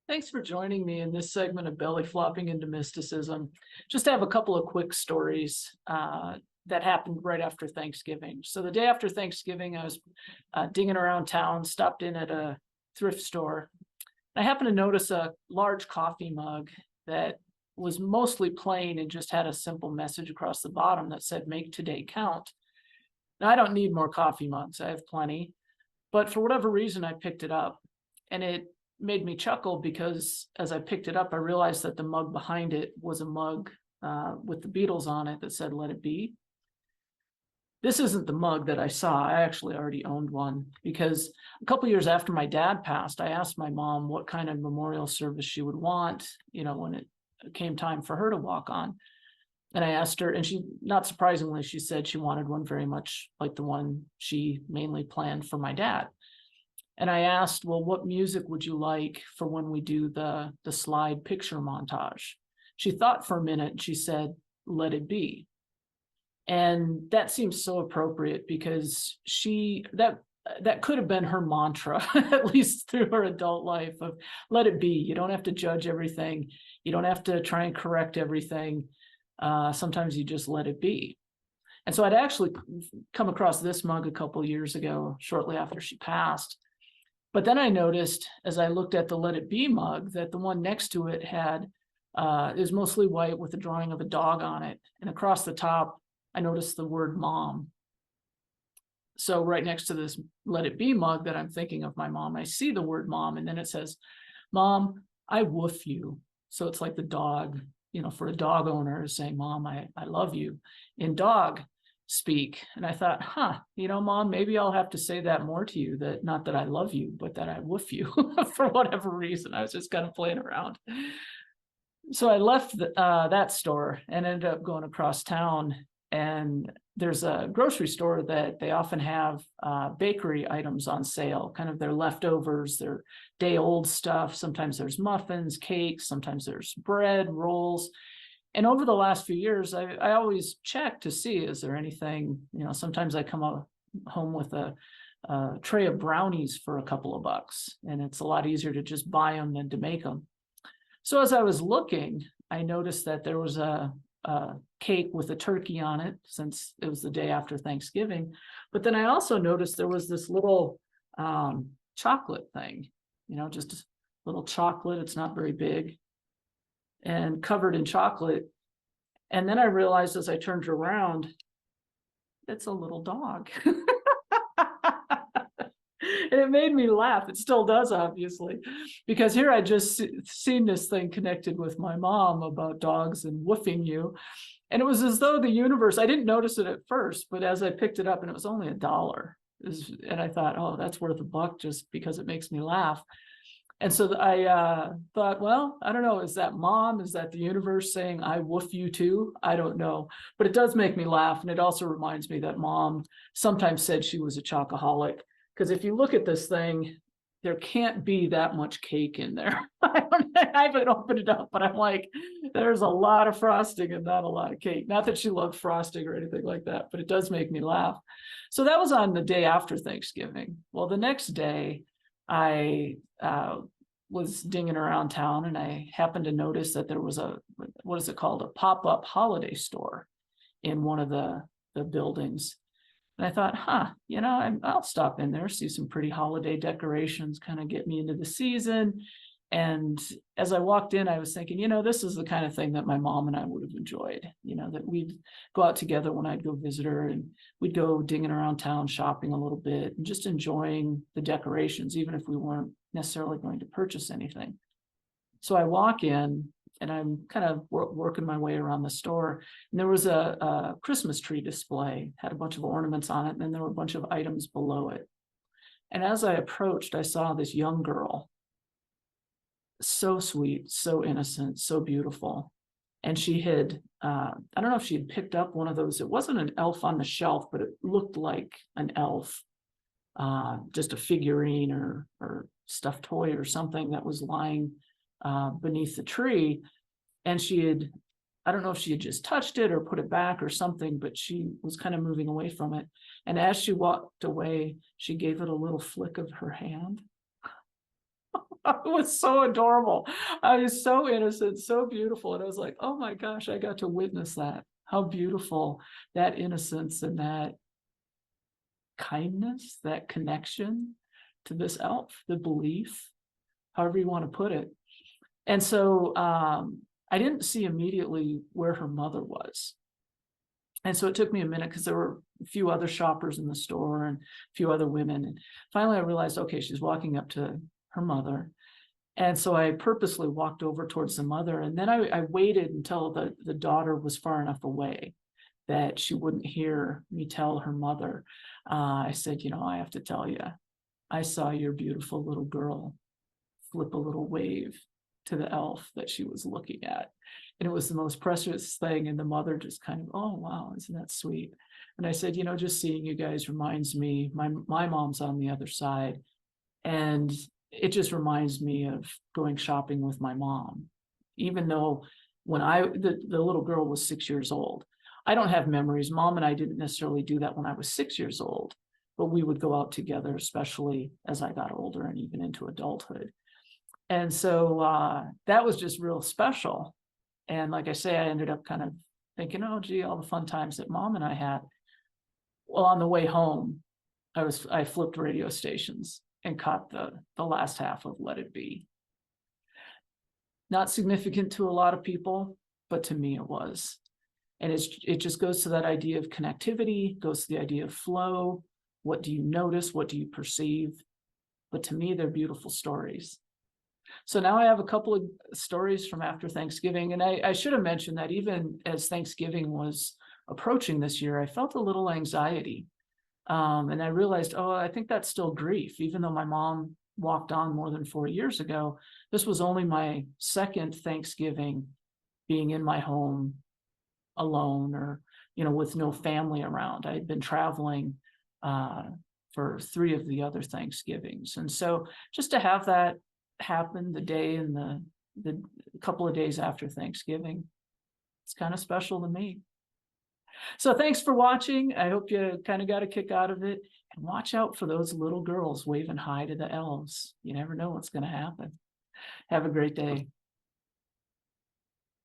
Thanks for joining me in this segment of Belly Flopping into Mysticism. Just have a couple of quick stories that happened right after Thanksgiving. So the day after Thanksgiving, I was dinging around town, stopped in at a thrift store. I happened to notice a large coffee mug that was mostly plain and just had a simple message across the bottom that said, "Make today count." Now, I don't need more coffee mugs. I have plenty. But for whatever reason, I picked it up, and it made me chuckle because as I picked it up, I realized that the mug behind it was a mug with the Beatles on it that said, "Let it be." This isn't the mug that I saw. I actually already owned one because a couple years after my dad passed, I asked my mom what kind of memorial service she would want, when it came time for her to walk on. And I asked her, and she, not surprisingly, she said she wanted one very much like the one she mainly planned for my dad. And I asked, well, what music would you like for when we do the slide picture montage? She thought for a minute and she said, "Let it be." And that seems so appropriate because that could have been her mantra, at least through her adult life, of let it be. You don't have to judge everything. You don't have to try and correct everything. Sometimes you just let it be. And so I'd actually come across this mug a couple of years ago, shortly after she passed. But then I noticed as I looked at the Let It Be mug that the one next to it is mostly white with a drawing of a dog on it. And across the top, I noticed the word mom. So right next to this Let It Be mug that I'm thinking of my mom, I see the word mom, and then it says, "Mom, I woof you." So it's like the dog, for a dog owner is saying, "Mom, I love you," in dog speak. And I thought, Mom, maybe I'll have to say that more to you, that not that I love you, but that I woof you for whatever reason. I was just kind of playing around. So I left that store and ended up going across town, and there's a grocery store that they often have bakery items on sale, kind of their leftovers, their day old stuff. Sometimes there's muffins, cakes, sometimes there's bread, rolls. And over the last few years, I always check to see, is there anything, sometimes I come home with a tray of brownies for a couple of bucks, and it's a lot easier to just buy them than to make them. So as I was looking, I noticed that there was a cake with a turkey on it, since it was the day after Thanksgiving. But then I also noticed there was this little chocolate thing, just a little chocolate. It's not very big and covered in chocolate. And then I realized as I turned around, it's a little dog. And it made me laugh. It still does, obviously, because here I just seen this thing connected with my mom about dogs and woofing you. And it was as though the universe, I didn't notice it at first, but as I picked it up, and it was only $1, and I thought, oh, that's worth $1 just because it makes me laugh. And so I thought, well, I don't know, is that mom? Is that the universe saying, "I woof you too"? I don't know. But it does make me laugh. And it also reminds me that mom sometimes said she was a chocoholic. Because if you look at this thing, there can't be that much cake in there. I haven't opened it up, but I'm like, there's a lot of frosting and not a lot of cake. Not that she loved frosting or anything like that, but it does make me laugh. So that was on the day after Thanksgiving. Well, the next day, I was dinging around town, and I happened to notice that there was what is it called? A pop-up holiday store in one of the buildings. And I thought, I'll stop in there, see some pretty holiday decorations, kind of get me into the season. And as I walked in, I was thinking, this is the kind of thing that my mom and I would have enjoyed, that we'd go out together when I'd go visit her, and we'd go dinging around town, shopping a little bit, and just enjoying the decorations, even if we weren't necessarily going to purchase anything. So I walk in, and I'm kind of working my way around the store. And there was a Christmas tree display, had a bunch of ornaments on it, and then there were a bunch of items below it. And as I approached, I saw this young girl, so sweet, so innocent, so beautiful. And she had, I don't know if she had picked up one of those. It wasn't an elf on the shelf, but it looked like an elf, just a figurine or stuffed toy or something that was lying beneath the tree. And I don't know if she had just touched it or put it back or something, but she was kind of moving away from it. And as she walked away, she gave it a little flick of her hand. It was so adorable. I was so innocent, so beautiful. And I was like, oh my gosh, I got to witness that. How beautiful that innocence and that kindness, that connection to this elf, the belief, however you want to put it. And so I didn't see immediately where her mother was. And so it took me a minute because there were a few other shoppers in the store and a few other women. And finally I realized, okay, she's walking up to her mother. And so I purposely walked over towards the mother. And then I waited until the daughter was far enough away that she wouldn't hear me tell her mother. I said, you know, I have to tell you, I saw your beautiful little girl flip a little wave to the elf that she was looking at. And it was the most precious thing. And the mother just kind of, oh, wow, isn't that sweet? And I said, you know, just seeing you guys reminds me, my mom's on the other side. And it just reminds me of going shopping with my mom, even though when the little girl was 6 years old. I don't have memories. Mom and I didn't necessarily do that when I was 6 years old, but we would go out together, especially as I got older and even into adulthood. And so that was just real special. And like I say, I ended up kind of thinking, oh, gee, all the fun times that Mom and I had. Well, on the way home, I flipped radio stations and caught the last half of Let It Be. Not significant to a lot of people, but to me it was. And it just goes to that idea of connectivity, goes to the idea of flow. What do you notice? What do you perceive? But to me, they're beautiful stories. So now I have a couple of stories from after Thanksgiving. And I should have mentioned that even as Thanksgiving was approaching this year, I felt a little anxiety. And I realized, oh, I think that's still grief. Even though my mom walked on more than 4 years ago, this was only my second Thanksgiving being in my home alone or, you know, with no family around. I had been traveling for 3 of the other Thanksgivings. And so just to have that happen the day and the couple of days after Thanksgiving, it's kind of special to me. So thanks for watching. I hope you kind of got a kick out of it. And watch out for those little girls waving hi to the elves. You never know what's going to happen. Have a great day.